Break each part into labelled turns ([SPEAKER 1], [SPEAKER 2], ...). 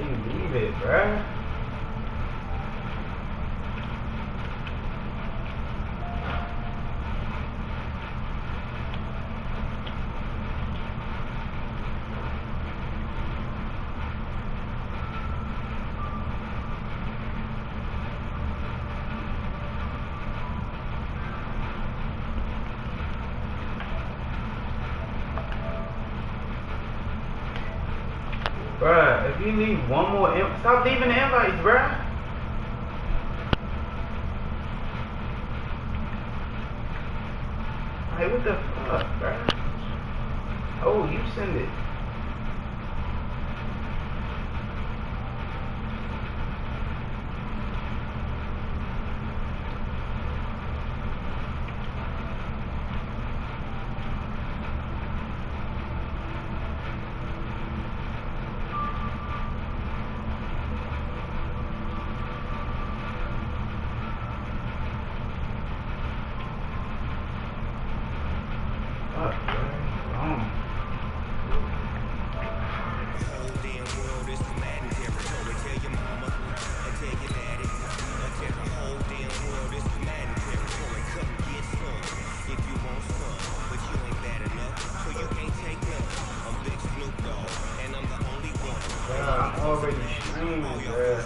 [SPEAKER 1] you leave it, bruh? Bruh, if you need one more, stop leaving the invites, bruh. Like, what the fuck, bruh? Oh, you send it. Already streaming, bruh.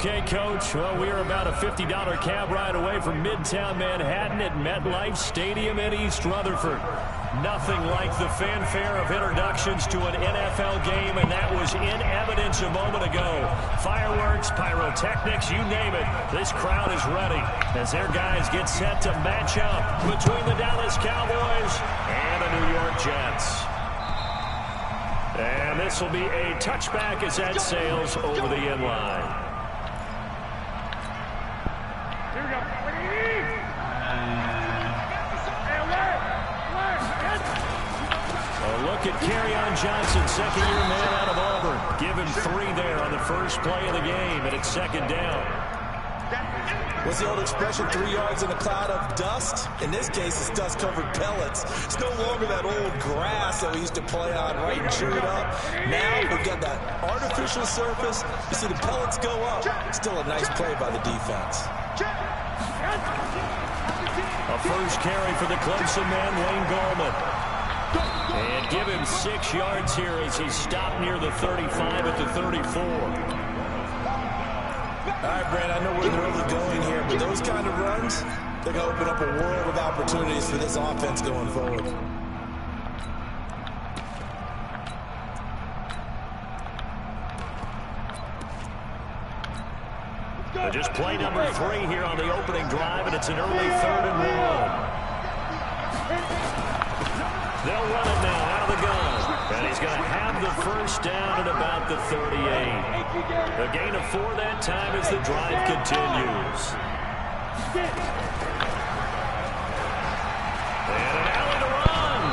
[SPEAKER 2] Okay, Coach. Well, we are about a $50 cab ride away from Midtown Manhattan at MetLife Stadium in East Rutherford. Nothing like the fanfare of introductions to an NFL game, and that was in evidence a moment ago. Fireworks, pyrotechnics, you name it. This crowd is ready as their guys get set to match up between the Dallas Cowboys and the New York Jets. And this will be a touchback as that sails over the end line. Look at Kerryon Johnson, second-year man out of Auburn. Given 3 there on the first play of the game, and it's second down.
[SPEAKER 3] What's the old expression, 3 yards in a cloud of dust? In this case, it's dust-covered pellets. It's no longer that old grass that we used to play on, right, and chew it up. Now we've got that artificial surface. You see the pellets go up. Still a nice play by the defense.
[SPEAKER 2] A first carry for the Clemson man, Wayne Gallman. And give him 6 yards here as he stopped near the 35 at the 34.
[SPEAKER 3] All right, Brad, I know we're in the early going here, but those kind of runs, they're going to open up a world of opportunities for this offense going forward.
[SPEAKER 2] Just play number 3 here on the opening drive, and it's an early 3rd and 1. They'll run it now out of the gun. And he's going to have the first down at about the 38. A gain of 4 that time as the drive continues. And an alley to run.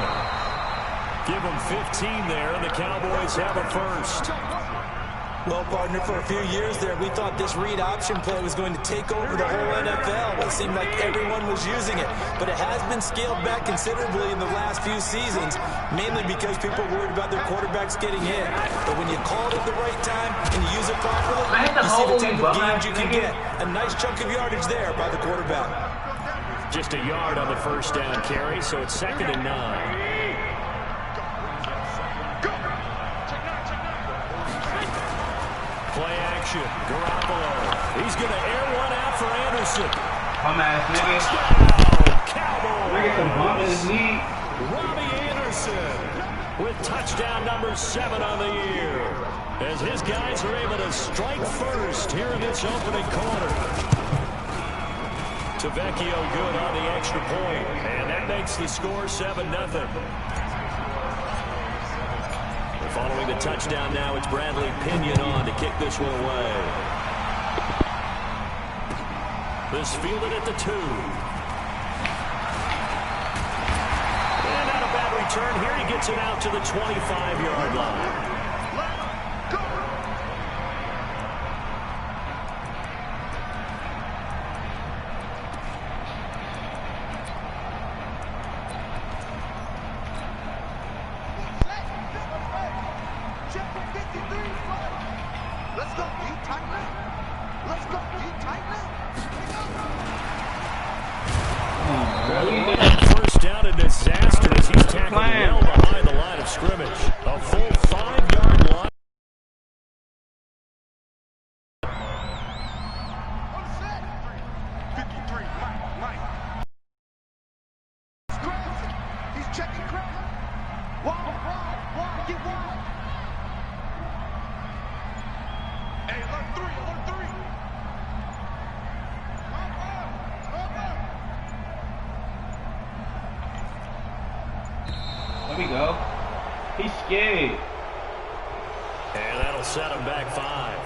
[SPEAKER 2] Give them 15 there, and the Cowboys have a first.
[SPEAKER 3] Well, partner, for a few years there, we thought this read option play was going to take over the whole NFL. It seemed like everyone was using it, but it has been scaled back considerably in the last few seasons, mainly because people are worried about their quarterbacks getting hit. But when you call it at the right time and you use it properly, you see the type of gains you can get. A nice chunk of yardage there by the quarterback.
[SPEAKER 2] Just a yard on the first down carry, so it's 2nd and 9. Play action. Garoppolo. He's going to air one out for Anderson.
[SPEAKER 1] Come ass nigga.
[SPEAKER 2] Cowboys.
[SPEAKER 1] Nigga some bump in his knee.
[SPEAKER 2] Robbie Anderson with touchdown number 7 on the year. As his guys are able to strike first here in this opening quarter. Tavecchio good on the extra point. And that makes the score 7-0. Following the touchdown now, it's Bradley Pinion on to kick this one away. This fielded at the 2. And not a bad return here. He gets it out to the 25-yard line. First down, a disaster as he's tackled well behind the line of scrimmage. A full 5-yard line.
[SPEAKER 4] He's checking crowd. Wide, get wide. Hey, alert 3.
[SPEAKER 1] There we go. He's scared.
[SPEAKER 2] And that'll set him back 5.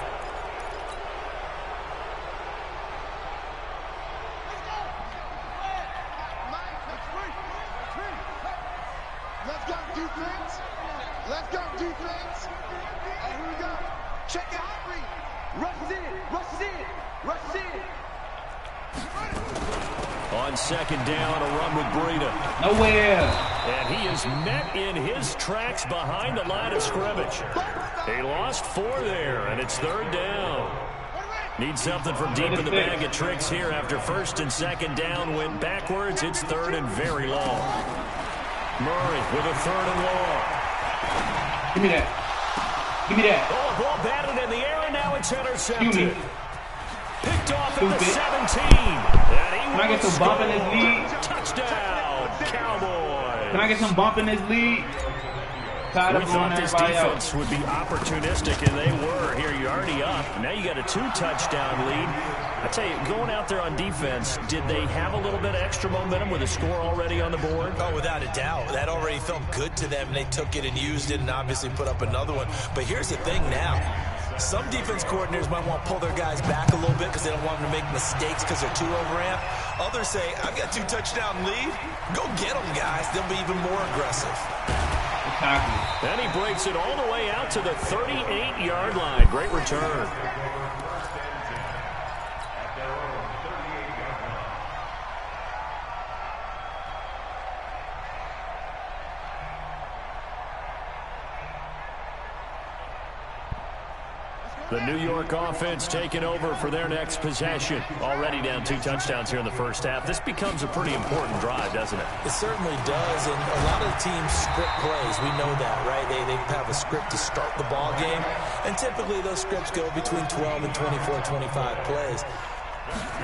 [SPEAKER 4] Let's go, defense. And here we go. Check it out. Rush in.
[SPEAKER 2] On 2nd down, a run with Breida.
[SPEAKER 1] Nowhere.
[SPEAKER 2] And he is met in his tracks behind the line of scrimmage. He lost 4 there, and it's 3rd down. Need something from deep in the bag of tricks here after 1st and 2nd down went backwards. It's 3rd and very long. Murray with a 3rd and long.
[SPEAKER 1] Give me that.
[SPEAKER 2] Oh, ball batted in the air, and now it's intercepted. Picked off at the 17.
[SPEAKER 1] Can I get some bump in his lead?
[SPEAKER 2] Touchdown, Cowboys.
[SPEAKER 1] Can I get some bump in his lead? Tired
[SPEAKER 2] We
[SPEAKER 1] of
[SPEAKER 2] thought this
[SPEAKER 1] everybody
[SPEAKER 2] defense
[SPEAKER 1] else.
[SPEAKER 2] would be opportunistic, and they were. Here, you're already up. Now you got a 2-touchdown lead. I tell you, going out there on defense, did they have a little bit of extra momentum with a score already on the board?
[SPEAKER 3] Oh, without a doubt. That already felt good to them. They took it and used it and obviously put up another one. But here's the thing now. Some defense coordinators might want to pull their guys back a little bit because they don't want them to make mistakes because they're too overamped. Others say, I've got 2-touchdown lead. Go get them, guys. They'll be even more aggressive.
[SPEAKER 2] And he breaks it all the way out to the 38-yard line. Great return. The New York offense taking over for their next possession. Already down 2 touchdowns here in the first half. This becomes a pretty important drive, doesn't it?
[SPEAKER 3] It certainly does, and a lot of the teams script plays. We know that, right? They have a script to start the ball game, and typically those scripts go between 12 and 24, 25 plays.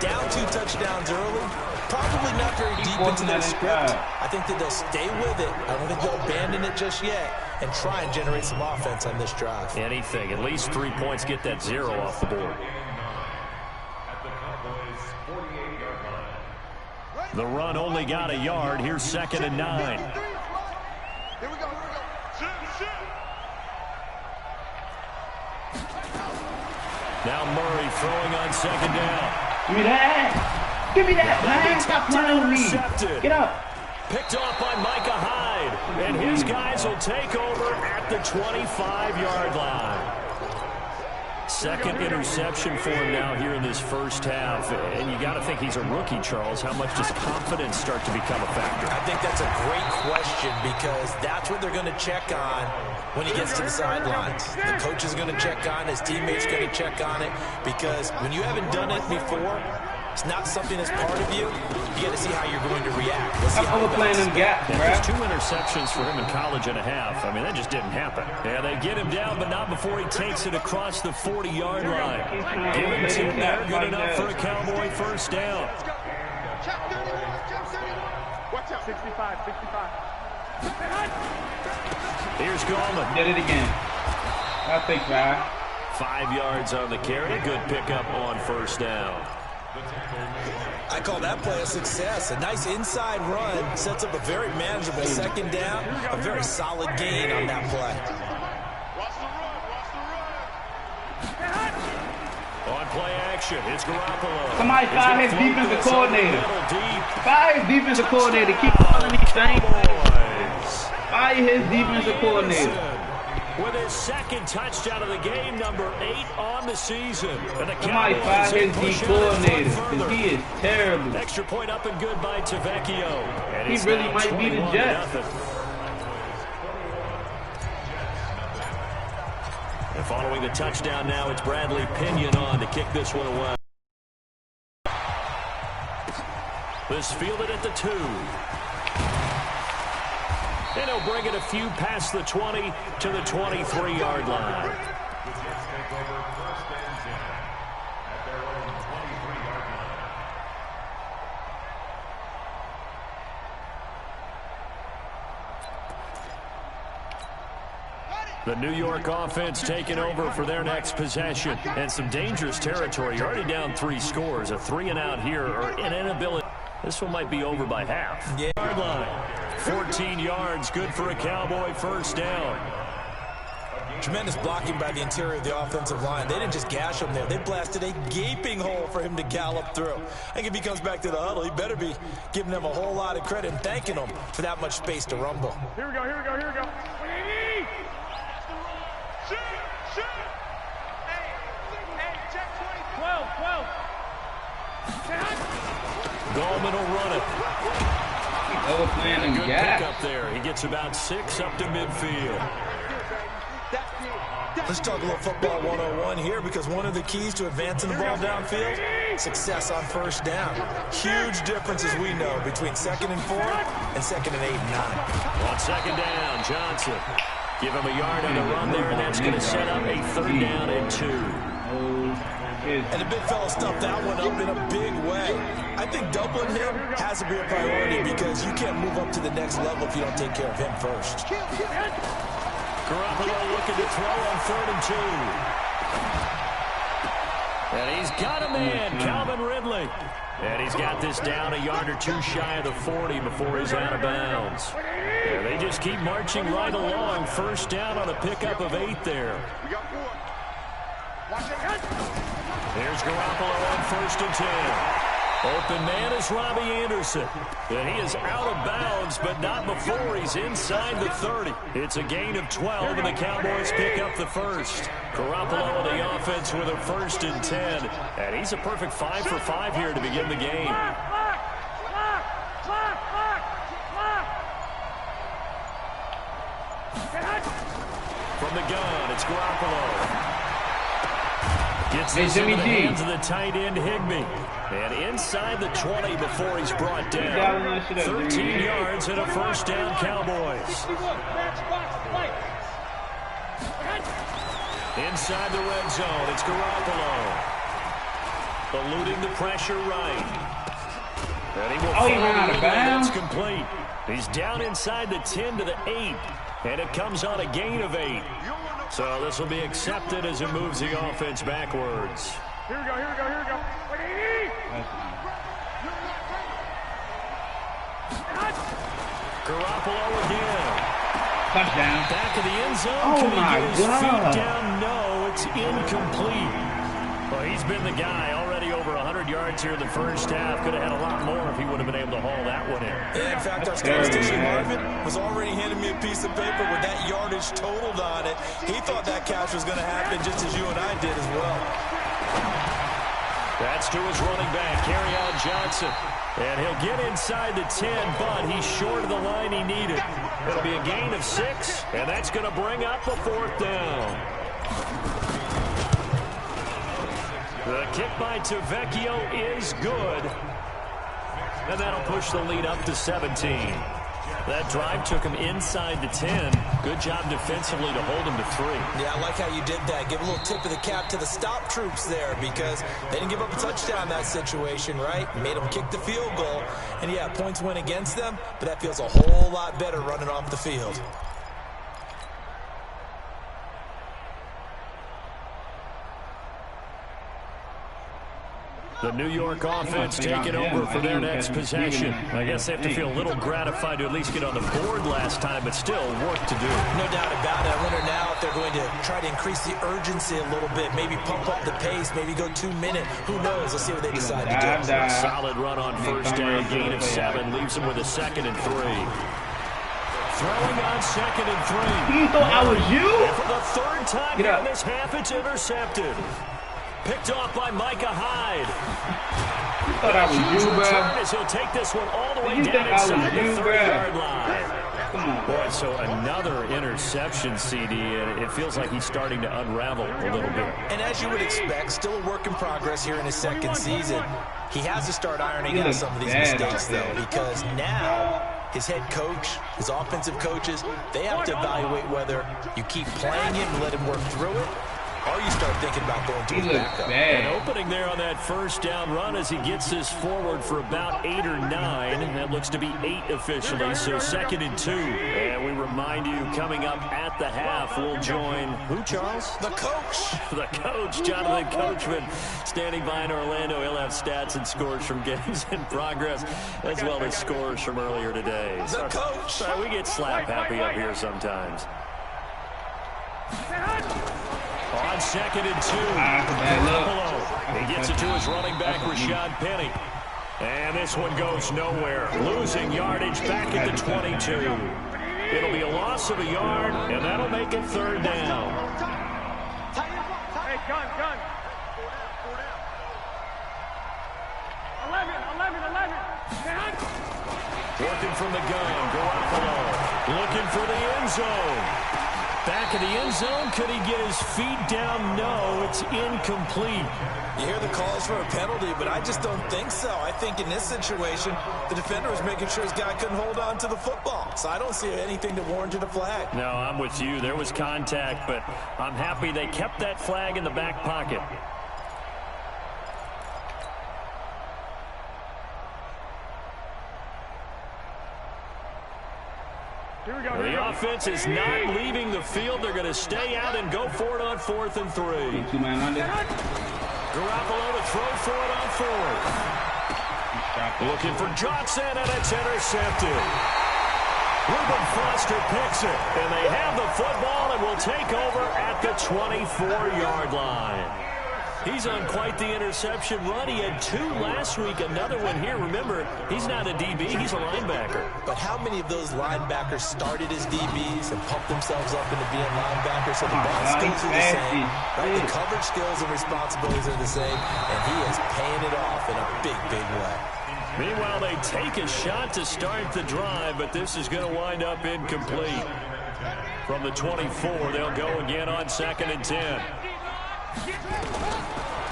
[SPEAKER 3] Down 2 touchdowns early, probably not very deep into that script. I think that they'll stay with it. I don't think they'll abandon it just yet and try and generate some offense on this drive.
[SPEAKER 2] Anything. At least 3 points. Get that 0 off the board. The run only got a yard. Here's 2nd and 9.
[SPEAKER 4] Here we go.
[SPEAKER 2] Now Murray throwing on 2nd down.
[SPEAKER 1] Give me that, man. Stop playing with me. Get up.
[SPEAKER 2] Picked off by Micah Hyde. And his guys will take over at the 25-yard line. Second interception for him now here in this first half. And you got to think he's a rookie, Charles. How much does confidence start to become a factor?
[SPEAKER 3] I think that's a great question because that's what they're going to check on when he gets to the sidelines. The coach is going to check on it. His teammates are going to check on it because when you haven't done it before, it's not something that's part of you. You got to see how you're going to react.
[SPEAKER 5] I'm overplaying them gaps, bro.
[SPEAKER 2] There's 2 interceptions for him in college and a half. I mean, that just didn't happen. Yeah, they get him down, but not before he takes it across the 40-yard line. Give him 10 there, good enough for a Cowboy first down.
[SPEAKER 1] Watch out. 65, 65.
[SPEAKER 2] Here's Gallman.
[SPEAKER 5] Did it again. I think, man.
[SPEAKER 2] 5 yards on the carry. Good pickup on first down.
[SPEAKER 3] I call that play a success. A nice inside run sets up a very manageable second down. A very solid gain on that play.
[SPEAKER 2] On play action, it's Garoppolo.
[SPEAKER 5] Somebody fire his defensive coordinator. Fire his defensive coordinator. Keep calling these things. Fire his defensive coordinator.
[SPEAKER 2] With his second touchdown of the game, number 8 on the season. And the
[SPEAKER 5] Somebody fire his D coordinator, because he is terrible.
[SPEAKER 2] Extra point up and good by Tavecchio. And
[SPEAKER 5] he really might be the Jets.
[SPEAKER 2] And following the touchdown now, it's Bradley Pinion on to kick this one away. This fielded at the 2. And he'll bring it a few past the 20 to the 23-yard line. The New York offense taking over for their next possession. And some dangerous territory. You're already down 3 scores. A 3 and out here or an inability. This one might be over by half.
[SPEAKER 3] Yeah.
[SPEAKER 2] Yard line. 14 yards, good for a Cowboy first down.
[SPEAKER 3] Tremendous blocking by the interior of the offensive line. They didn't just gash him there. They blasted a gaping hole for him to gallop through. I think if he comes back to the huddle, he better be giving them a whole lot of credit and thanking them for that much space to rumble.
[SPEAKER 1] Here we go, here we go, here we go. Shoot, shoot. Hey, check 12.
[SPEAKER 2] Gallman will run it.
[SPEAKER 5] Overplaying them
[SPEAKER 2] Good
[SPEAKER 5] gaps.
[SPEAKER 2] pick up there. He gets about 6 up to midfield.
[SPEAKER 3] Let's talk a little football 101 here because one of the keys to advancing the ball downfield, success on first down. Huge difference, as we know, between 2nd and 4 and 2nd and 8 and 9.
[SPEAKER 2] On second down, Johnson. Give him a yard on the run there, and that's going to set up a 3rd down and 2.
[SPEAKER 3] And the big fella stuffed that one up in a big way. I think doubling him has to be a priority because you can't move up to the next level if you don't take care of him first.
[SPEAKER 2] Garoppolo looking to throw on 3rd and 2. And he's got a man, Calvin Ridley. And he's got this down a yard or 2 shy of the 40 before he's out of bounds. And they just keep marching right along. First down on a pickup of 8 there. There's Garoppolo on 1st and 10. Open man is Robbie Anderson. And he is out of bounds, but not before he's inside the 30. It's a gain of 12, and the Cowboys pick up the first. Garoppolo on the offense with a 1st and 10. And he's a perfect 5 for 5 here to begin the game. From the gun, it's Garoppolo. Gets this into the hands of the tight end, Higbee. And inside the 20 before he's brought down. 13 yards and a first down, Cowboys. Inside the red zone, it's Garoppolo. Eluding the pressure right. And he will
[SPEAKER 5] he ran out of bounds.
[SPEAKER 2] That's complete. He's down inside the 10 to the 8. And it comes on a gain of 8. So this will be accepted as it moves the offense backwards.
[SPEAKER 1] Here we go, here we go, here we go.
[SPEAKER 2] Garoppolo again.
[SPEAKER 5] Touchdown.
[SPEAKER 2] Back of the end zone.
[SPEAKER 5] Oh,
[SPEAKER 2] Can he
[SPEAKER 5] my
[SPEAKER 2] get his
[SPEAKER 5] God.
[SPEAKER 2] feet down? No, it's incomplete. Well, he's been the guy already over 100 100 yards here in the first half. Could have had a lot more if he would have been able to haul that one in.
[SPEAKER 3] Yeah, in fact, our statistician Marvin was already handing me a piece of paper with that yardage totaled on it. He thought that catch was going to happen just as you and I did as well.
[SPEAKER 2] That's to his running back, Kerryon Johnson. And he'll get inside the 10, but he's short of the line he needed. It'll be a gain of 6, and that's going to bring up a 4th down. The kick by Tavecchio is good. And that'll push the lead up to 17. That drive took him inside the 10. Good job defensively to hold him to 3.
[SPEAKER 3] Yeah, I like how you did that. Give a little tip of the cap to the stop troops there because they didn't give up a touchdown in that situation, right? Made them kick the field goal. And, yeah, points went against them, but that feels a whole lot better running off the field.
[SPEAKER 2] The New York offense taking over for their next possession. I guess they have to feel a little gratified to at least get on the board last time, but still work to do.
[SPEAKER 3] No doubt about it. I wonder now if they're going to try to increase the urgency a little bit, maybe pump up the pace, maybe go 2 minute. Who knows? Let's see what they decide to do.
[SPEAKER 2] Solid run on first down, gain of 7, leaves them with a 2nd and 3. Throwing on 2nd and 3.
[SPEAKER 5] You thought I was you?
[SPEAKER 2] And for the 3rd time in this half, it's intercepted. Picked off by Micah Hyde.
[SPEAKER 5] You thought I was you, bro.
[SPEAKER 2] He'll take this one all the way down inside the 30-yard line.
[SPEAKER 5] Come on,
[SPEAKER 2] boy. So another interception, CD, and it feels like he's starting to unravel a little bit.
[SPEAKER 3] And as you would expect, still a work in progress here in his 2nd season. He has to start ironing out some of these mistakes, though, because now his head coach, his offensive coaches, they have to evaluate whether you keep playing him and let him work through it, or you start thinking about going to his backup.
[SPEAKER 2] An opening there on that first down run as he gets this forward for about 8 or 9. That looks to be 8 officially, so 2nd and 2. And we remind you, coming up at the half, we'll join who, Charles?
[SPEAKER 3] The coach.
[SPEAKER 2] The coach, Jonathan Coachman, standing by in Orlando. He'll have stats and scores from games in progress, as well as scores from earlier today.
[SPEAKER 3] The coach.
[SPEAKER 2] We get slap happy up here sometimes. On 2nd and 2, he gets it to his running back, Rashad Penny. And this one goes nowhere. Losing yardage back at the 22. It'll be a loss of a yard, and that'll make it 3rd down.
[SPEAKER 1] Hey, gun. 11.
[SPEAKER 2] Working from the gun, Garoppolo looking for the end zone. Back in the end zone, could he get his feet down? No, it's incomplete.
[SPEAKER 3] You hear the calls for a penalty, but I just don't think so. I think in this situation, the defender was making sure his guy couldn't hold on to the football. So I don't see anything that warranted a flag.
[SPEAKER 2] No, I'm with you. There was contact, but I'm happy they kept that flag in the back pocket. The offense is not leaving the field. They're going to stay out and go for it on 4th and 3. Garoppolo to throw for it on 4th. Looking for Johnson, and it's intercepted. Reuben Foster picks it, and they have the football and will take over at the 24-yard line. He's on quite the interception run. He had 2 last week, another one here. Remember, he's not a DB, he's a linebacker.
[SPEAKER 3] But how many of those linebackers started as DBs and pumped themselves up into being linebackers? So the ball skills are the same, right? The coverage skills and responsibilities are the same, and he is paying it off in a big, big way.
[SPEAKER 2] Meanwhile, they take a shot to start the drive, but this is going to wind up incomplete. From the 24, they'll go again on 2nd and 10.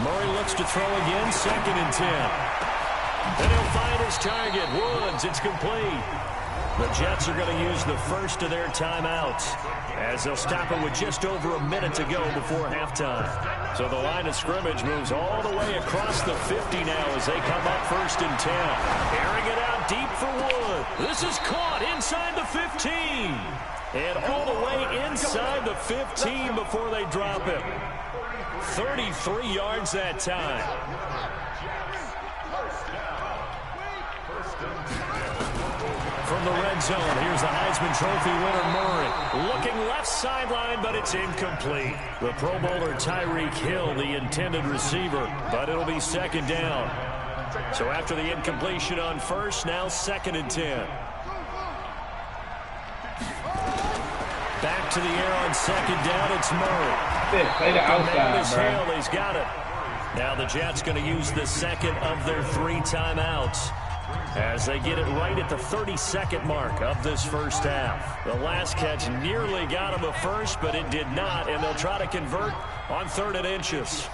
[SPEAKER 2] Murray looks to throw again, 2nd and 10. And he'll find his target, Woods. It's complete. The Jets are going to use the first of their timeouts as they'll stop it with just over a minute to go before halftime. So the line of scrimmage moves all the way across the 50 now as they come up 1st and 10. Airing it out deep for Wood. This is caught inside the 15. And all the way inside the 15 before they drop it. 33 yards that time. From the red zone, here's the Heisman Trophy winner, Murray. Looking left. left sideline, but it's incomplete. The Pro Bowler Tyreek Hill, the intended receiver, but it'll be second down. So after the incompletion on first, now 2nd and 10. Back to the air on 2nd down, it's Murray.
[SPEAKER 5] Play the outside, bro.
[SPEAKER 2] Hill, he's got it. Now the Jets going to use the 2nd of their 3 timeouts as they get it right at the 32nd mark of this first half. The last catch nearly got him a first, but it did not, and they'll try to convert on 3rd and inches.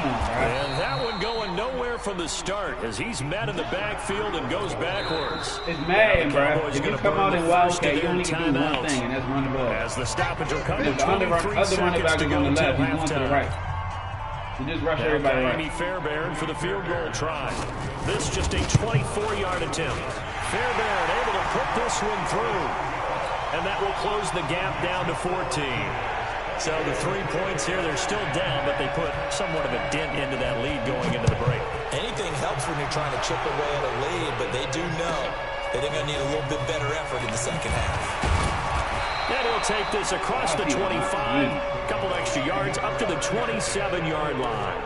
[SPEAKER 2] And that one going nowhere from the start as he's met in the backfield and goes backwards.
[SPEAKER 5] It's mad, bro. If you come out in Wildcat, you only can do one thing, and that's run the ball.
[SPEAKER 2] As the stoppage will come with
[SPEAKER 5] the other running back is on the left, he's going to the right. You just rush everybody right.
[SPEAKER 2] Amy Fairbairn for the field goal try. This just a 24-yard attempt. Fairbairn able to put this one through. And that will close the gap down to 14. So the 3 points here, they're still down, but they put somewhat of a dent into that lead going into the break.
[SPEAKER 3] Anything helps when you're trying to chip away at a lead, but they do know that they're going to need a little bit better effort in the second half.
[SPEAKER 2] And he'll take this across the 25, a couple extra yards up to the 27-yard line.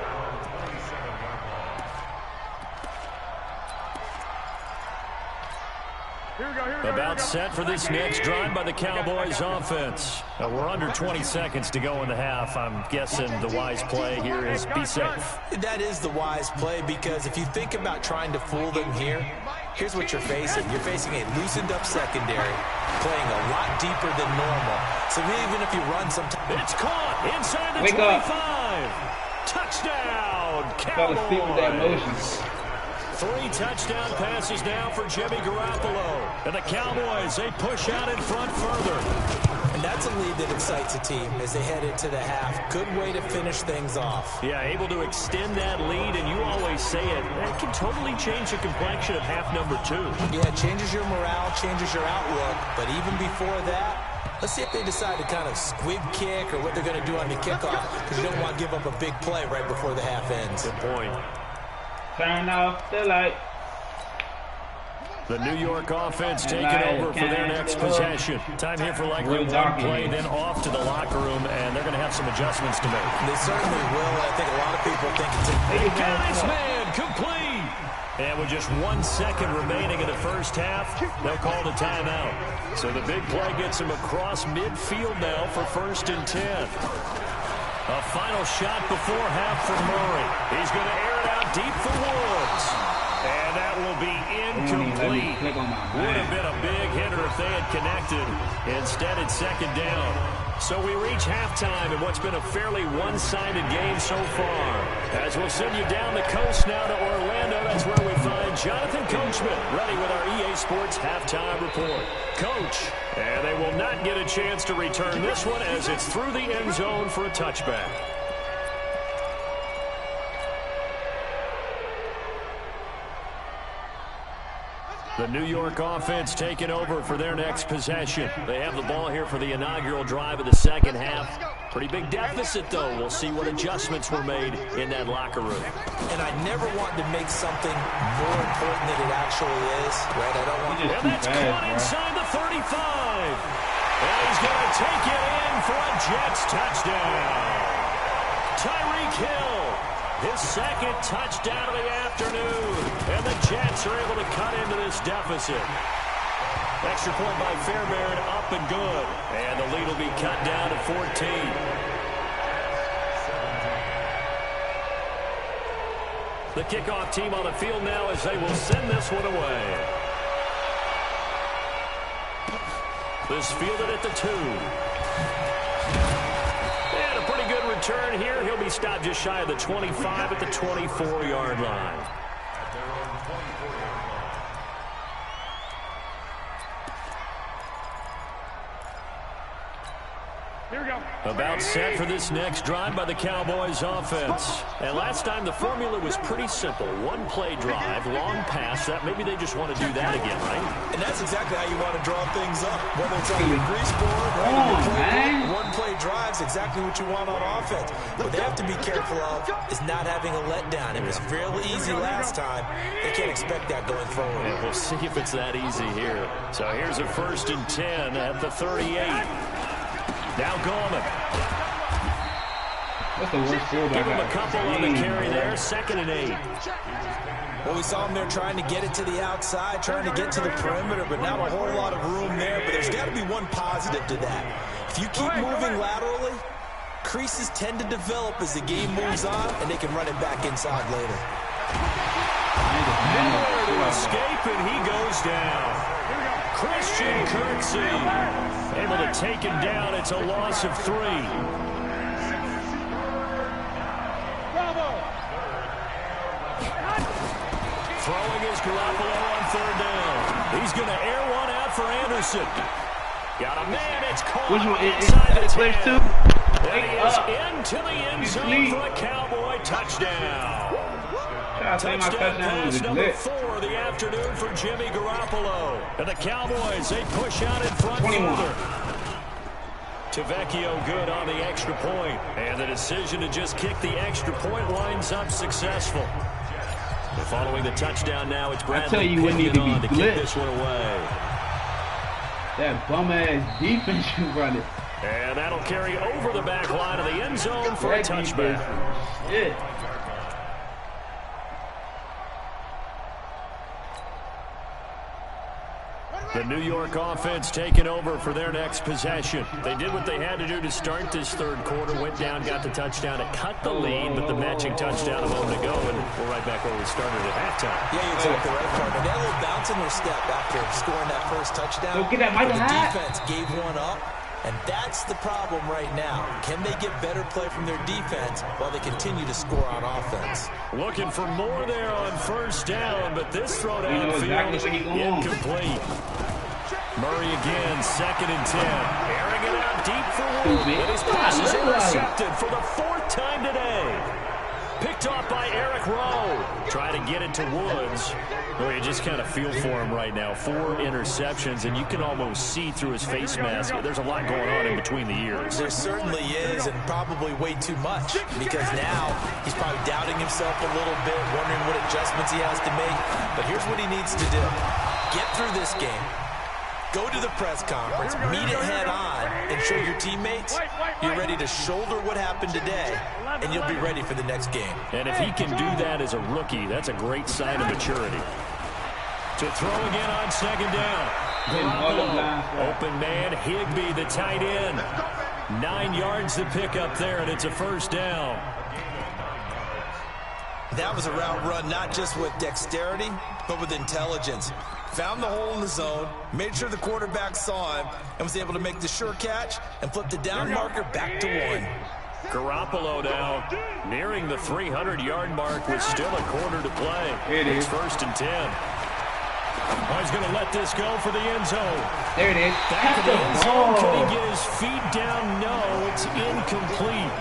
[SPEAKER 2] About set for this next drive by the Cowboys offense. We're under 20 seconds to go in the half. I'm guessing the wise play here is be safe.
[SPEAKER 3] That is the wise play, because if you think about trying to fool them here, here's what you're facing. You're facing a loosened up secondary, playing a lot deeper than normal. So even if you run sometimes...
[SPEAKER 2] It's caught inside the 25. Touchdown, Cowboys. 3 touchdown passes now for Jimmy Garoppolo. And the Cowboys, they push out in front further.
[SPEAKER 3] And that's a lead that excites a team as they head into the half. Good way to finish things off.
[SPEAKER 2] Yeah, able to extend that lead, and you always say it, that can totally change the complexion of half number 2.
[SPEAKER 3] Yeah, it changes your morale, changes your outlook. But even before that, let's see if they decide to kind of squib kick or what they're going to do on the kickoff, because you don't want to give up a big play right before the half ends.
[SPEAKER 2] Good point.
[SPEAKER 5] Turn off the light.
[SPEAKER 2] The New York offense taking over for their next possession. Time here for likely one play, then off to the locker room, and they're going to have some adjustments to make.
[SPEAKER 3] They certainly will. I think a lot of people think it's a...
[SPEAKER 2] Got his man complete. And with just 1 second remaining in the first half, they'll call the timeout. So the big play gets him across midfield now for 1st and 10. A final shot before half for Murray. He's going to air it out deep for Woods. And that will be incomplete. Would have been a big hitter if they had connected. Instead, it's 2nd down. So we reach halftime in what's been a fairly one-sided game so far. As we'll send you down the coast now to Orlando, that's where we find Jonathan Coachman ready with our EA Sports Halftime Report. Coach, and they will not get a chance to return this one as it's through the end zone for a touchback. The New York offense taking over for their next possession. They have the ball here for the inaugural drive of the second half. Pretty big deficit, though. We'll see what adjustments were made in that locker room.
[SPEAKER 3] And I never want to make something more important than it actually is. Right? I don't want to...
[SPEAKER 2] And that's caught inside the 35. And he's going to take it in for a Jets touchdown. Tyreek Hill, his 2nd touchdown of the afternoon. And the Jets are able to cut into this deficit. Extra point by Fairbairn, up and good. And the lead will be cut down to 14. The kickoff team on the field now as they will send this one away. This fielded at the 2. And a pretty good return here. He'll be stopped just shy of the 25 at the 24-yard line. About set for this next drive by the Cowboys offense. And last time the formula was pretty simple. One play drive, long pass. That maybe they just want to do that again, right?
[SPEAKER 3] And that's exactly how you want to draw things up. Whether it's on your grease board or on your playbook, one play drive's exactly what you want on offense. What they have to be careful of is not having a letdown. It was real easy last time. They can't expect that going forward.
[SPEAKER 2] And we'll see if it's that easy here. So here's a 1st and 10 at the 38. Now Gallman.
[SPEAKER 5] That's the worst fullback.
[SPEAKER 2] Give him a couple on the carry there. 2nd and 8.
[SPEAKER 3] Well, we saw him there trying to get it to the outside, trying to get to the perimeter, but not a whole lot of room there. But there's got to be one positive to that. If you keep moving laterally, creases tend to develop as the game moves on, and they can run it back inside later.
[SPEAKER 2] Nowhere to escape, and he goes down. Christian Kirksey able to take him down. It's a loss of 3. Throwing is Garoppolo on 3rd down. He's going to air one out for Anderson. Got a man. It's caught.
[SPEAKER 5] Which one?
[SPEAKER 2] Inside the 10.
[SPEAKER 5] And
[SPEAKER 2] he is into the end zone for a Cowboy touchdown. Touchdown pass number 4 of the afternoon for Jimmy Garoppolo. And the Cowboys, they push out in front further. Tavecchio good on the extra point. And the decision to just kick the extra point winds up successful. And following the touchdown now, it's Bradley.
[SPEAKER 5] I tell you, we need to be
[SPEAKER 2] to kick this one away.
[SPEAKER 5] That bum-ass defense you running.
[SPEAKER 2] And that'll carry over the back line of the end zone for a touchback.
[SPEAKER 5] Yeah.
[SPEAKER 2] The New York offense taking over for their next possession. They did what they had to do to start this 3rd quarter. Went down, got the touchdown to cut the lead, but the matching touchdown a moment ago, and we're right back where we started at halftime.
[SPEAKER 3] Yeah, you're exactly right, partner. They had a little bounce in their step after scoring that first touchdown.
[SPEAKER 5] Go get that Michael
[SPEAKER 3] the
[SPEAKER 5] Hyde.
[SPEAKER 3] defense gave one up, and that's the problem right now. Can they get better play from their defense while they continue to score on offense?
[SPEAKER 2] Looking for more there on 1st down, but this throw downfield is incomplete. Murray again, 2nd and 10. Airing it out deep for Wood. And his pass is intercepted for the 4th time today. Picked off by Eric Rowe. Trying to get it to Woods. Well, you just kind of feel for him right now. 4 interceptions, and you can almost see through his face mask. There's a lot going on in between the ears.
[SPEAKER 3] There certainly is, and probably way too much, because now he's probably doubting himself a little bit, wondering what adjustments he has to make. But here's what he needs to do. Get through this game. Go to the press conference, meet it head on, and show your teammates you're ready to shoulder what happened today, and you'll be ready for the next game.
[SPEAKER 2] And if he can do that as a rookie, that's a great sign of maturity. To throw again on 2nd down. Garoppolo, open man, Higbee, the tight end. 9 yards to pick up there, and it's a 1st down.
[SPEAKER 3] That was a route run not just with dexterity, but with intelligence. Found the hole in the zone, made sure the quarterback saw him, and was able to make the sure catch and flip the down marker back to 1.
[SPEAKER 2] Garoppolo now nearing the 300-yard mark with still a quarter to play. It's 1st and 10. Oh, he's going to let this go for the end zone.
[SPEAKER 5] There it is.
[SPEAKER 2] Back to the end zone. Can he get his feet down? No, it's incomplete.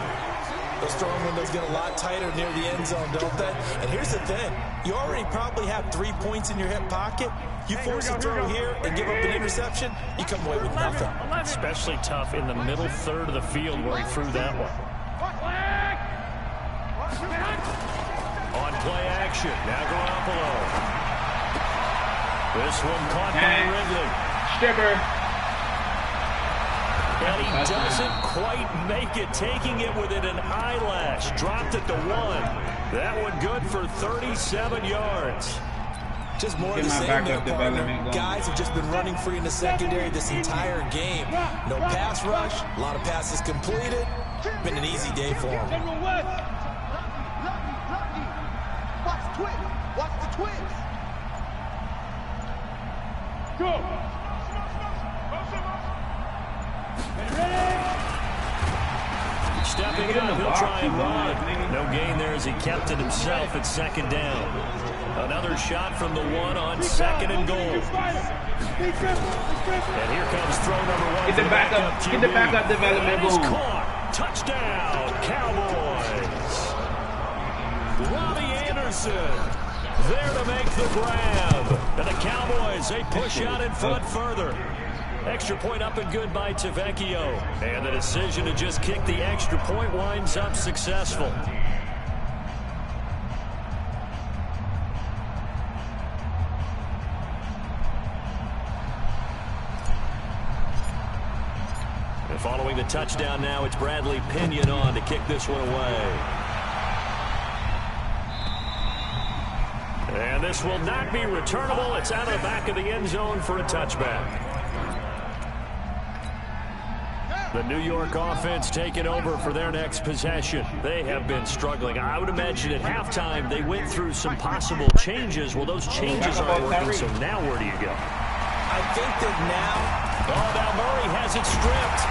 [SPEAKER 3] Those throwing windows get a lot tighter near the end zone, don't they? And here's the thing. You already probably have 3 points in your hip pocket. You force a throw here and give up an interception, you come away with nothing.
[SPEAKER 2] Especially tough in the middle 3rd of the field where he threw that one. On play action. Now Garoppolo. This one caught by Ridley.
[SPEAKER 5] Stripper.
[SPEAKER 2] And he doesn't quite make it, taking it within an eyelash. Dropped it to 1. That one good for 37 yards.
[SPEAKER 3] Just more of the same there, partner. Guys have just been running free in the secondary this entire game. No pass rush, a lot of passes completed. Been an easy day for them.
[SPEAKER 4] Watch the twins. Watch the twins. Go.
[SPEAKER 2] Stepping up, he'll try and run. No gain there as he kept it himself at 2nd down. Another shot from the 1 on 2nd and goal. And here comes throw number one.
[SPEAKER 5] Get the backup development. Boom.
[SPEAKER 2] Caught. Touchdown, Cowboys. Robbie Anderson there to make the grab. And the Cowboys, they push out in front further. Extra point up and good by Tavecchio. And the decision to just kick the extra point winds up successful. And following the touchdown now, it's Bradley Pinion on to kick this one away. And this will not be returnable. It's out of the back of the end zone for a touchback. The New York offense taking over for their next possession. They have been struggling. I would imagine at halftime they went through some possible changes. Well, those changes aren't working, so now where do you go?
[SPEAKER 3] I think that now...
[SPEAKER 2] Oh, now Murray has it stripped.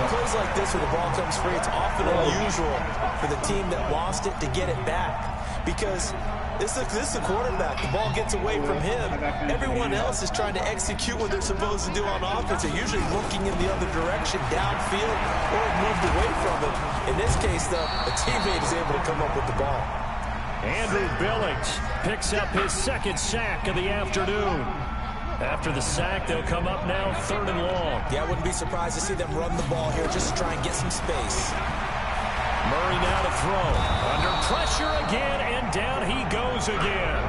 [SPEAKER 3] Plays like this where the ball comes free, it's often unusual for the team that lost it to get it back. Because this is a quarterback. The ball gets away from him. Everyone else is trying to execute what they're supposed to do on offense. They're usually looking in the other direction, downfield, or moved away from it. In this case, though, a teammate is able to come up with the ball.
[SPEAKER 2] Andrew Billings picks up his second sack of the afternoon. After the sack, they'll come up now 3rd and long.
[SPEAKER 3] Yeah, I wouldn't be surprised to see them run the ball here just to try and get some space.
[SPEAKER 2] Murray now to throw. Under pressure again, and down he goes again.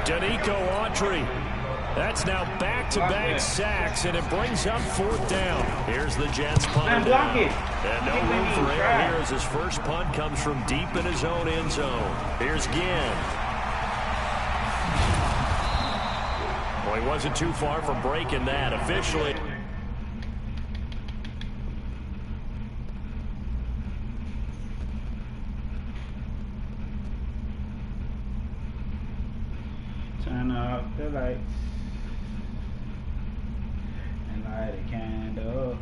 [SPEAKER 2] Danico Autry. That's now back-to-back sacks, and it brings up 4th down. Here's the Jets punt.
[SPEAKER 5] Block it.
[SPEAKER 2] And no room for error here as his first punt comes from deep in his own end zone. Here's Ginn. Well, he wasn't too far from breaking that officially.
[SPEAKER 5] Turn off the lights and light a candle.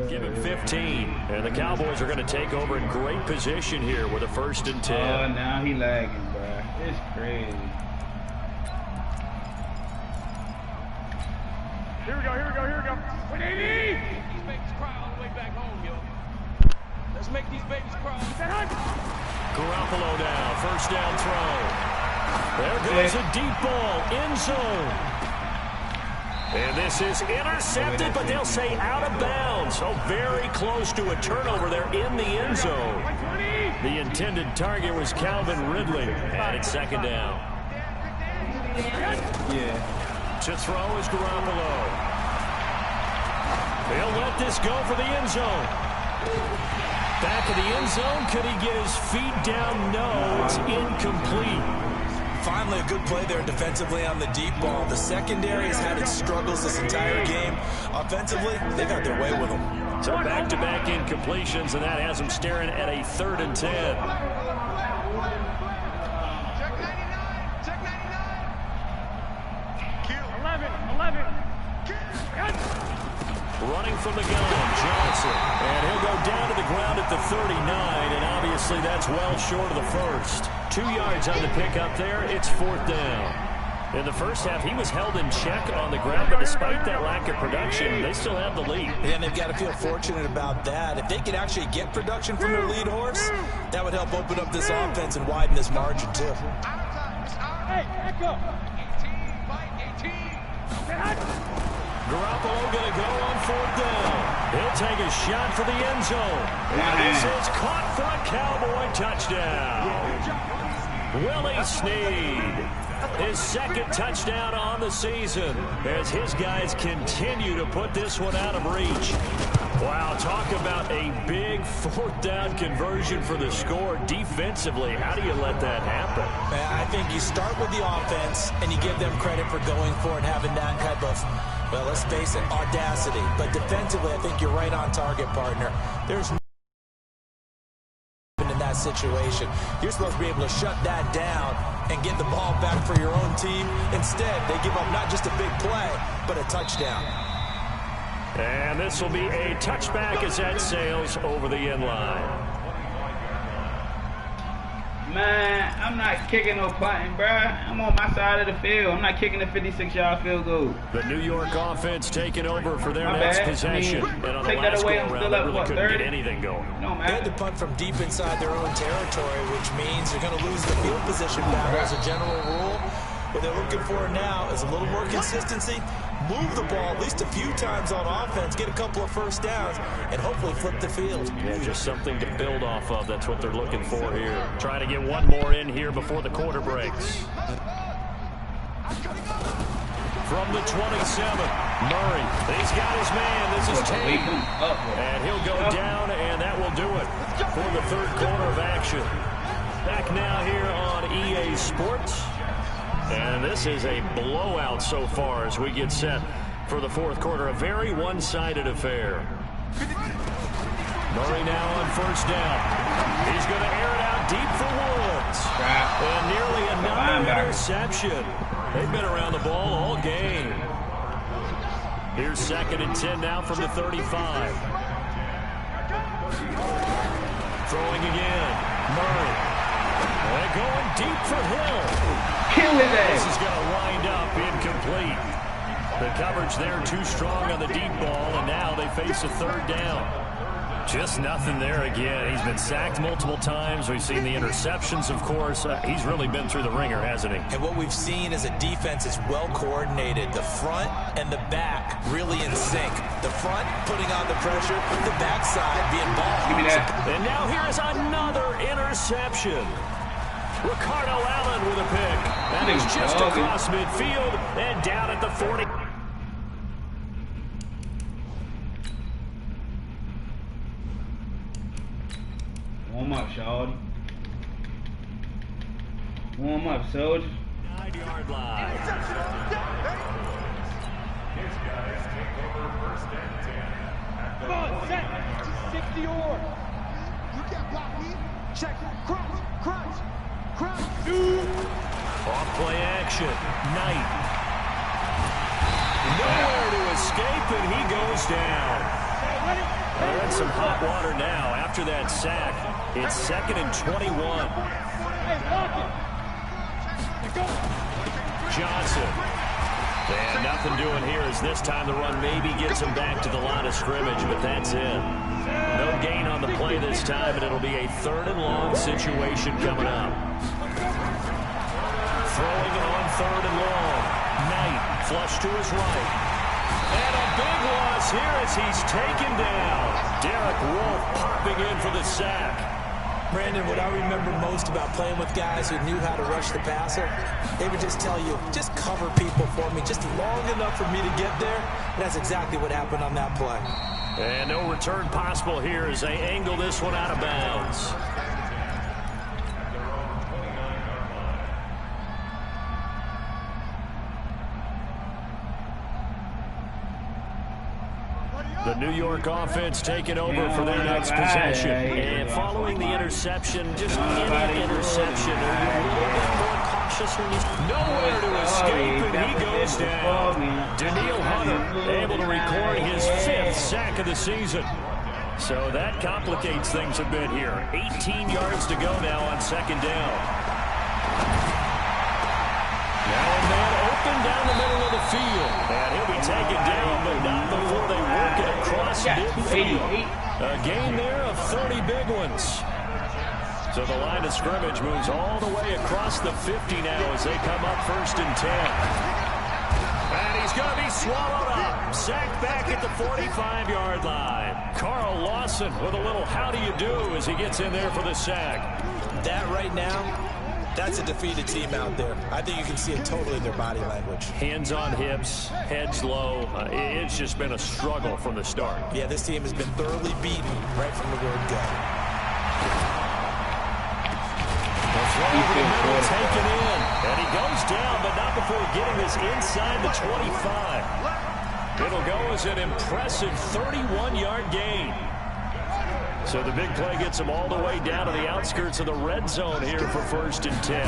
[SPEAKER 2] Give him 15, and the Cowboys are going to take over in great position here with a 1st and 10.
[SPEAKER 5] Oh, now he lagging, bro. It's crazy.
[SPEAKER 1] Here we go. What do you need?
[SPEAKER 6] These babies cry all the way back home, yo. Let's make these babies cry.
[SPEAKER 2] Garoppolo now, 1st down throw. There goes a deep ball, end zone. And this is intercepted, but they'll say out of bounds. So very close to a turnover there in the end zone. The intended target was Calvin Ridley, and it's 2nd down.
[SPEAKER 5] Yeah.
[SPEAKER 2] To throw is Garoppolo. He'll let this go for the end zone. Back of the end zone. Could he get his feet down? No, it's incomplete.
[SPEAKER 3] Finally, a good play there defensively on the deep ball. The secondary has had its struggles this entire game. Offensively, they got their way with them.
[SPEAKER 2] So back-to-back incompletions, and that has them staring at a 3rd and 10.
[SPEAKER 4] Check 99.
[SPEAKER 1] 11.
[SPEAKER 2] Running from the gun, Johnson. And he'll go down to the ground at the 39, and obviously that's well short of the 1st. 2 yards on the pickup there. It's 4th down. In the first half, he was held in check on the ground, but despite that lack of production, they still have the lead.
[SPEAKER 3] And they've got to feel fortunate about that. If they could actually get production from their lead horse, that would help open up this offense and widen this margin, too.
[SPEAKER 1] Hey, echo. 18.
[SPEAKER 2] Garoppolo going to go on 4th down. He'll take a shot for the end zone. And this is caught for a Cowboy touchdown. Willie Snead, his 2nd touchdown on the season as his guys continue to put this one out of reach. Wow, talk about a big 4th down conversion for the score. Defensively, how do you let that happen?
[SPEAKER 3] I think you start with the offense and you give them credit for going for it and having that type of, well, let's face it, audacity. But defensively, I think you're right on target, partner. There's no in that situation. You're supposed to be able to shut that down and get the ball back for your own team. Instead, they give up not just a big play, but a touchdown.
[SPEAKER 2] And this will be a touchback as that sails over the end line.
[SPEAKER 5] Man, I'm not kicking no punting, bro. I'm on my side of the field. I'm not kicking a 56-yard field goal.
[SPEAKER 2] The New York offense taking over for their
[SPEAKER 5] My
[SPEAKER 2] next
[SPEAKER 5] bad.
[SPEAKER 2] possession. And on the
[SPEAKER 5] Take that
[SPEAKER 2] last
[SPEAKER 5] away, I'm
[SPEAKER 2] go-around,
[SPEAKER 5] still
[SPEAKER 2] they
[SPEAKER 5] up,
[SPEAKER 2] really
[SPEAKER 5] what,
[SPEAKER 2] couldn't
[SPEAKER 5] 30?
[SPEAKER 2] get anything going.
[SPEAKER 5] No,
[SPEAKER 3] They had
[SPEAKER 5] man.
[SPEAKER 3] to punt from deep inside their own territory, which means you're going to lose the field position battle as a general rule. What they're looking for now is a little more consistency, move the ball at least a few times on offense, get a couple of first downs, and hopefully flip the field.
[SPEAKER 2] Yeah, just something to build off of. That's what they're looking for here. Trying to get one more in here before the quarter breaks. From the 27, Murray. He's got his man. This is Tate. And he'll go down, and that will do it for the third quarter of action. Back now here on EA Sports. And this is a blowout so far as we get set for the fourth quarter. A very one-sided affair. Murray now on first down. He's going to air it out deep for Woods. And nearly another interception. They've been around the ball all game. Here's 2nd and 10 now from the 35. Throwing again. Murray. And going deep for Hill. This is going to wind up incomplete. The coverage there too strong on the deep ball, and now they face a third down. Just nothing there again. He's been sacked multiple times. We've seen the interceptions, of course. He's really been through the ringer, hasn't he?
[SPEAKER 3] And what we've seen is a defense is well coordinated. The front and the back really in sync. The front putting on the pressure, the backside being ball.
[SPEAKER 5] Give me that.
[SPEAKER 2] And now here is another interception. Ricardo Allen with a pick. That is just across midfield and down at the 40.
[SPEAKER 5] Warm up, Shawty. Warm up, soldier.
[SPEAKER 2] 9-yard line.
[SPEAKER 4] Come on, set. 60 or. You can't block me. Check. Crunch. Crunch. Crunch.
[SPEAKER 2] Off play action. Knight. Nowhere to escape, and he goes down. They're in some hot water now after that sack. It's 2nd and 21. Johnson. And nothing doing here as this time the run maybe gets him back to the line of scrimmage, but that's it. No gain on the play this time, and it'll be a 3rd and long situation coming up. Throwing it on 3rd and long. Knight flush to his right. And a big loss here as he's taken down. Derek Wolfe popping in for the sack.
[SPEAKER 3] Brandon, what I remember most about playing with guys who knew how to rush the passer, they would just tell you, just cover people for me just long enough for me to get there. And that's exactly what happened on that play.
[SPEAKER 2] And no return possible here as they angle this one out of bounds. The New York offense taking over for their next possession. And following the interception, just any interception, are you a little bit more cautious when you... Nowhere to escape, and he goes down. Daniil Hunter able to record his 5th sack of the season. So that complicates things a bit here. 18 yards to go now on 2nd down. Now a man open down the middle of the field. And he'll be taken down, but not before they work it across midfield. A gain there of 30 big ones. So the line of scrimmage moves all the way across the 50 now as they come up 1st and 10. And he's going to be swallowed up. Sacked back at the 45-yard line. Carl Lawson with a little how do you do as he gets in there for the sack.
[SPEAKER 3] That right now, that's a defeated team out there. I think you can see it totally in their body language.
[SPEAKER 2] Hands on hips, heads low. It's just been a struggle from the start.
[SPEAKER 3] Yeah, this team has been thoroughly beaten right from the word go.
[SPEAKER 2] The throw over the middle taken in. And he goes down, but not before getting this inside the 25. It'll go as an impressive 31-yard gain. So the big play gets him all the way down to the outskirts of the red zone here for 1st and 10.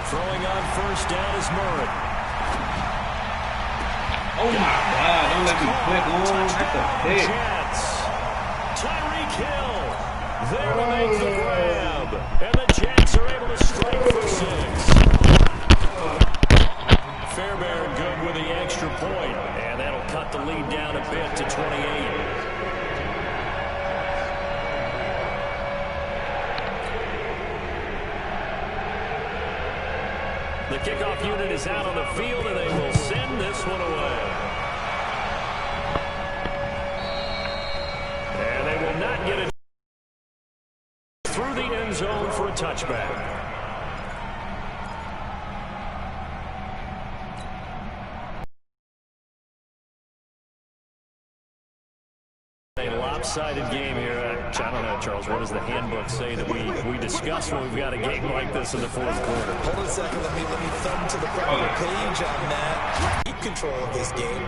[SPEAKER 2] Throwing on 1st down is Murray.
[SPEAKER 5] Oh my God, don't let me click on. That's a pick.
[SPEAKER 2] Tyreek Hill there to make the grab. And the Jets are able to strike for 6. Fairbairn good with the extra point, and that'll cut the lead down a bit to 28. The kickoff unit is out on the field, and they will send this one away. And they will not get it through the end zone for a touchback. A lopsided game here. I don't know, Charles. What does the handbook say that we discuss when we've got a game like this in the fourth quarter?
[SPEAKER 3] Hold on a second. Let me thumb to the proper page on that. Keep control of this game.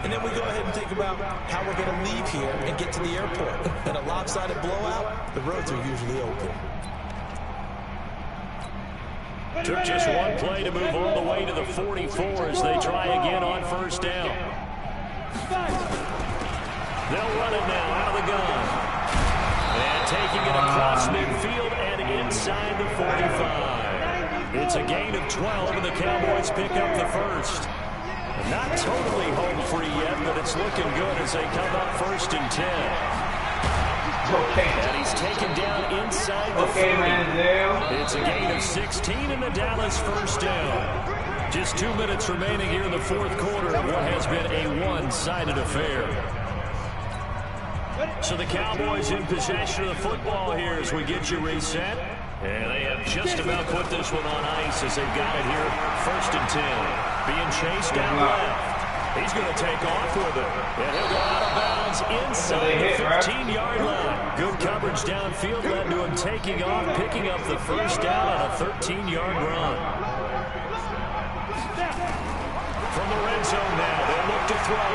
[SPEAKER 3] And then we go ahead and think about how we're going to leave here and get to the airport. In a lopsided blowout, the roads are usually open.
[SPEAKER 2] Took just one play to move all the way to the 44 as they try again on first down. They'll run it now out of the gun. And taking it across midfield and inside the 45. It's a gain of 12, and the Cowboys pick up the first. Not totally home free yet, but it's looking good as they come up 1st and 10. And he's taken down inside the 40. It's a gain of 16 and the Dallas first down. Just 2 minutes remaining here in the fourth quarter of what has been a one-sided affair. So the Cowboys in possession of the football here as we get you reset. And they have just about put this one on ice as they've got it here 1st and 10. Being chased down left. He's going to take off with it. And he'll go out of bounds inside the 15-yard line. Good coverage downfield led to him taking off, picking up the first down on a 13-yard run. From the red zone now, they look to throw.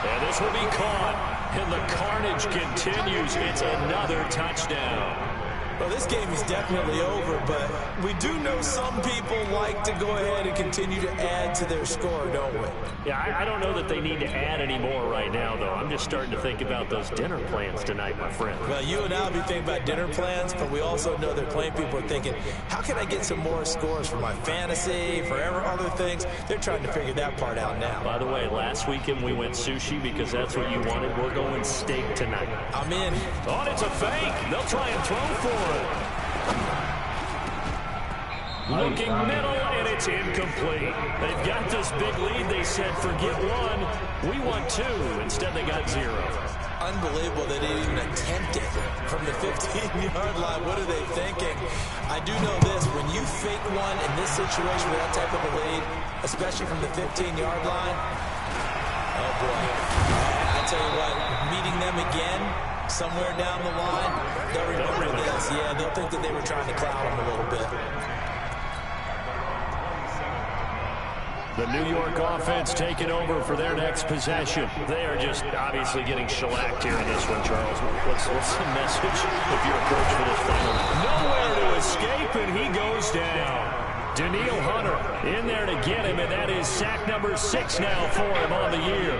[SPEAKER 2] And this will be caught. And the carnage continues. It's another touchdown.
[SPEAKER 3] Well, this game is definitely over, but we do know some people like to go ahead and continue to add to their score, don't we?
[SPEAKER 2] Yeah, I don't know that they need to add any more right now, though. I'm just starting to think about those dinner plans tonight, my friend.
[SPEAKER 3] Well, you and I will be thinking about dinner plans, but we also know that plenty of people are thinking, how can I get some more scores for my fantasy, for other things? They're trying to figure that part out now.
[SPEAKER 2] By the way, last weekend we went sushi because that's what you wanted. We're going steak tonight.
[SPEAKER 3] I'm in.
[SPEAKER 2] Oh, it's a fake. They'll try and throw for it. Looking middle, and it's incomplete. They've got this big lead. They said, forget one. We want 2. Instead, they got 0.
[SPEAKER 3] Unbelievable they didn't even attempt it from the 15-yard line. What are they thinking? I do know this. When you fake one in this situation with that type of a lead, especially from the 15-yard line, oh, boy. I tell you what, meeting them again somewhere down the line, they'll remember this. Yeah, they'll think that they were trying to cloud them a little bit.
[SPEAKER 2] The New York offense taking over for their next possession. They are just obviously getting shellacked here in this one, Charles. What's the message if you're a coach for this final? Nowhere to escape, and he goes down. Danielle Hunter in there to get him, and that is sack number 6 now for him on the year.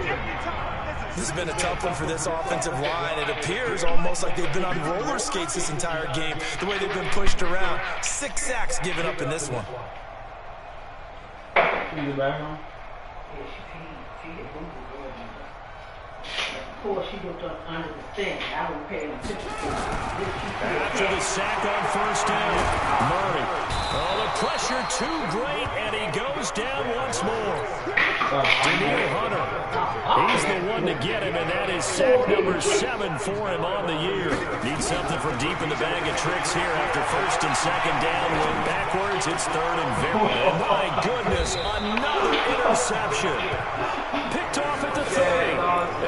[SPEAKER 3] This has been a tough one for this offensive line. It appears almost like they've been on roller skates this entire game, the way they've been pushed around. 6 sacks given up in this one.
[SPEAKER 7] She looked up under the thing. I don't pay attention to it.
[SPEAKER 2] After the sack on first down, Murray. Oh, the pressure too great, and he goes down once more. Danielle Hunter. He's the one to get him, and that is sack number 7 for him on the year. Needs something from deep in the bag of tricks here after first and second down. Went backwards. It's 3rd and very. And my goodness, another interception. Picked off at the 30.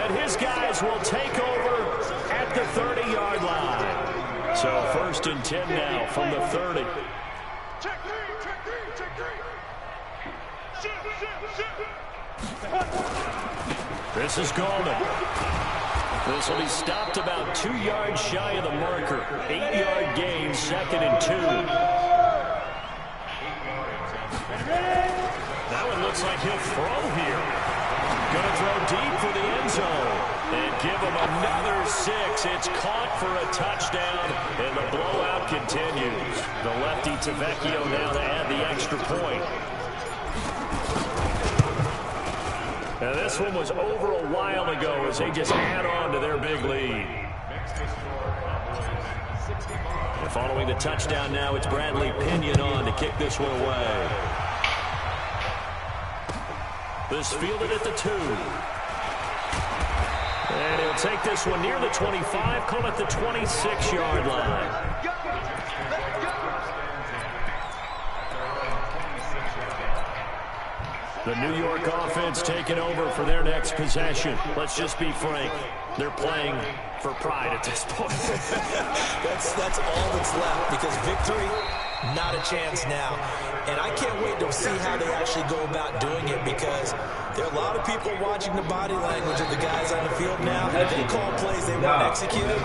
[SPEAKER 2] And his guys will take over at the 30-yard line. So 1st and 10 now from the 30.
[SPEAKER 6] Check 3, check 3, check 3. Shoot.
[SPEAKER 2] This is Goldman. This will be stopped about 2 yards shy of the marker. 8-yard gain, 2nd and 2. Now it looks like he'll throw here. Going to throw deep for the end zone. And give him another 6. It's caught for a touchdown, and the blowout continues. The lefty Tavecchio now to add the extra point. Now this one was over a while ago as they just add on to their big lead. And following the touchdown now, it's Bradley Pinion on to kick this one away. This fielded at the 2. And he'll take this one near the 25, call it the 26-yard line. The New York offense taking over for their next possession. Let's just be frank. They're playing for pride at this point.
[SPEAKER 3] that's all that's left, because victory, not a chance now. And I can't wait to see how they actually go about doing it, because there are a lot of people watching the body language of the guys on the field now. If they call plays they want executed,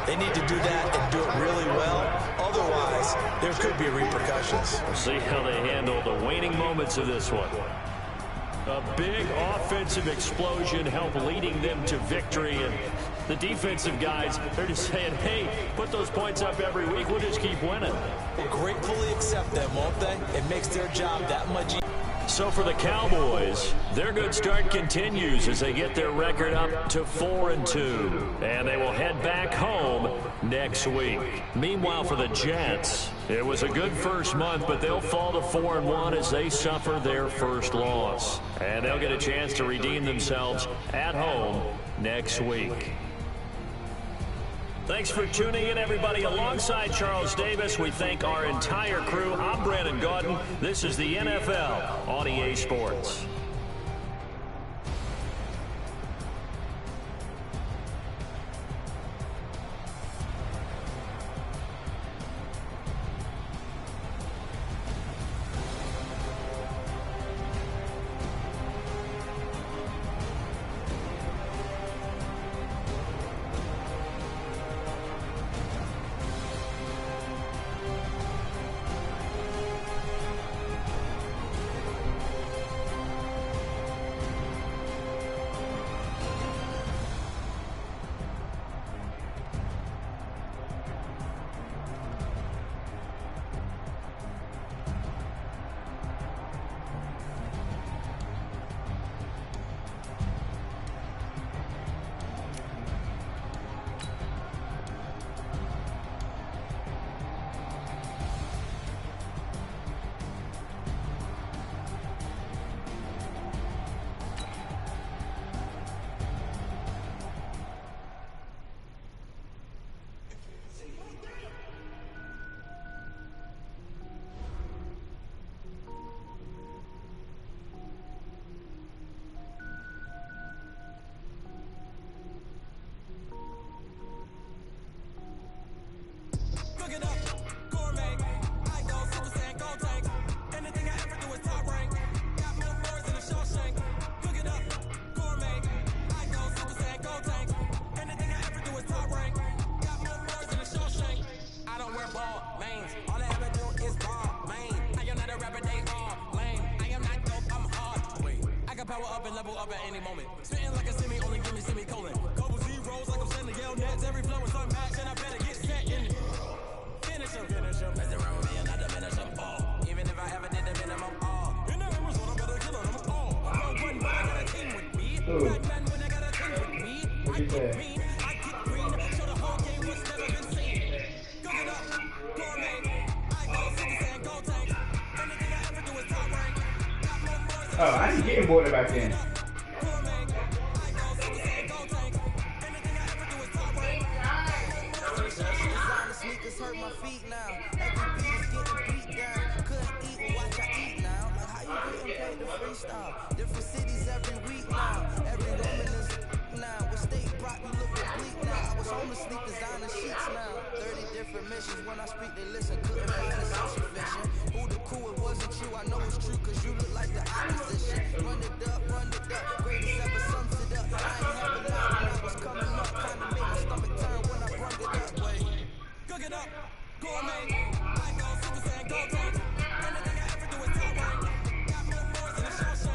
[SPEAKER 3] they need to do that and do it really well. Otherwise, there could be repercussions.
[SPEAKER 2] We'll see how they handle the waning moments of this one. A big offensive explosion helped leading them to victory, and the defensive guys, they're just saying, hey, put those points up every week, we'll just keep winning.
[SPEAKER 3] We'll gratefully accept them, won't they? It makes their job that much easier.
[SPEAKER 2] So for the Cowboys, their good start continues as they get their record up to 4-2. And they will head back home next week. Meanwhile, for the Jets, it was a good first month, but they'll fall to 4-1 as they suffer their first loss. And they'll get a chance to redeem themselves at home next week. Thanks for tuning in, everybody. Alongside Charles Davis, we thank our entire crew. I'm Brandon Gaudin. This is the NFL on EA Sports.
[SPEAKER 8] Power up and level up at any moment. Spitting like a semi, only give me semicolon. Couple zeros like I'm sending yell nets. Every flow is unmatched, and I better get set in it. Finish him. Mess around with me and I diminish them all. Even if I ever did the minimum all. In the Arizona, better kill them all. I'm no one, but I got a team with me. Bad man when I got a team with me. I get mean, I get green. Show the whole game what's never been seen. Cook it up, gourmet. I go Super Saiyan, go tank. Anything I ever do is top rank.
[SPEAKER 5] Oh, I ain't getting bored back then.
[SPEAKER 8] Sneakers hurt my feet now. Every beat is getting beat down. Couldn't eat or watch I eat now. Like how you getting paid to freestyle? Different cities every week now. Every woman is now. What state brought you looking bleak now? I was homeless, sleep designer sheets now. 30 different missions. When I speak, they listen. Couldn't find a social fiction. Who the cool? It wasn't you. I know it's true, cause you look like the opposition. Run it up, run it up. Greatest ever sums it up. I ain't have a lot when I was coming up. Kinda made my stomach turn when I brung it up. Wait. Cook it up, gourmet. I go Super Saiyan, go tank. Anything I ever do is top rank. Got more boards than a show.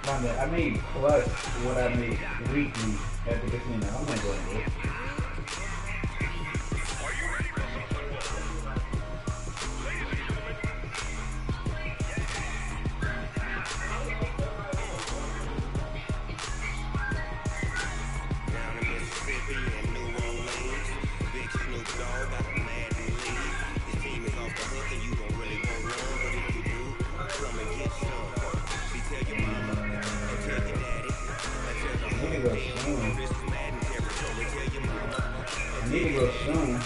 [SPEAKER 5] I made plus what I made weekly at the casino. I'm not going to do it. I need to go soon.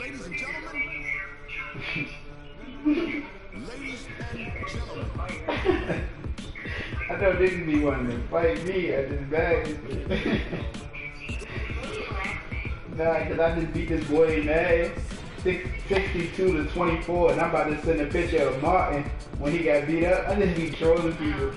[SPEAKER 4] Ladies and gentlemen. Ladies and gentlemen.
[SPEAKER 5] I know niggas be wanting to fight me at this bag. Nah, cause I just beat this boy mad 62 to 24, and I'm about to send a picture of Martin when he got beat up. I just be trolling people.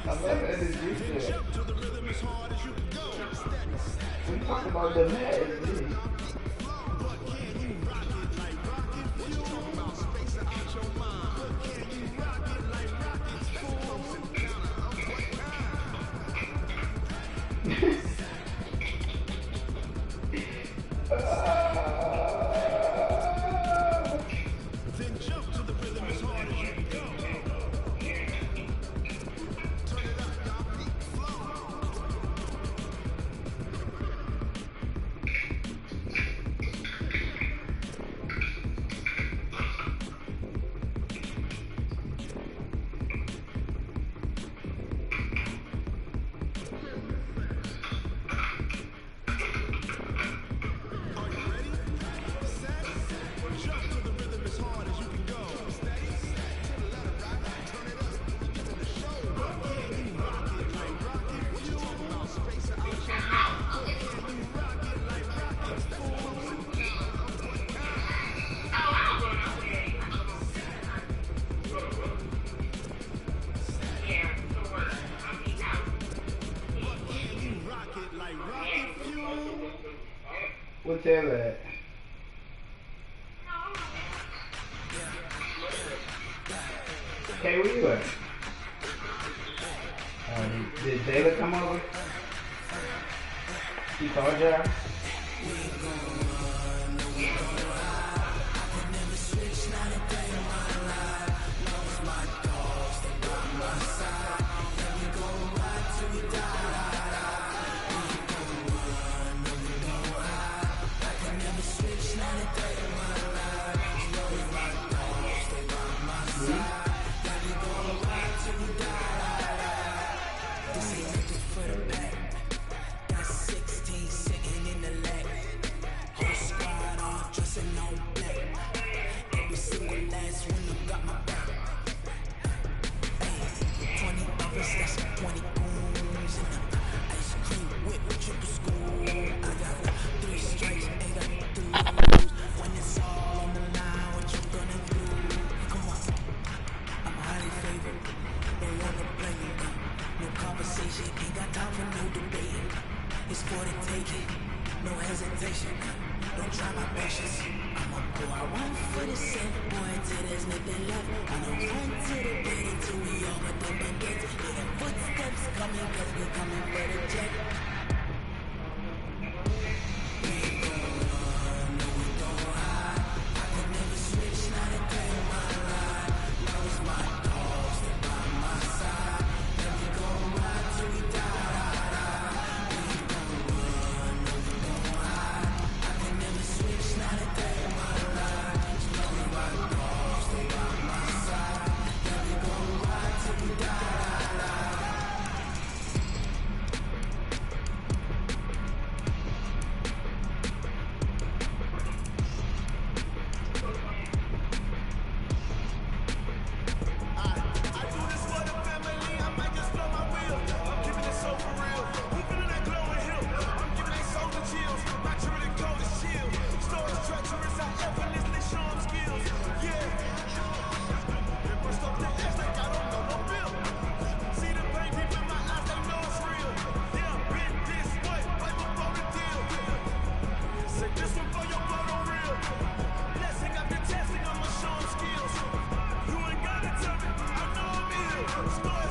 [SPEAKER 5] I love energy shit. We talk about the mad. What's Taylor at? Okay, where you at? Did Taylor come over? She called y'all?
[SPEAKER 4] Start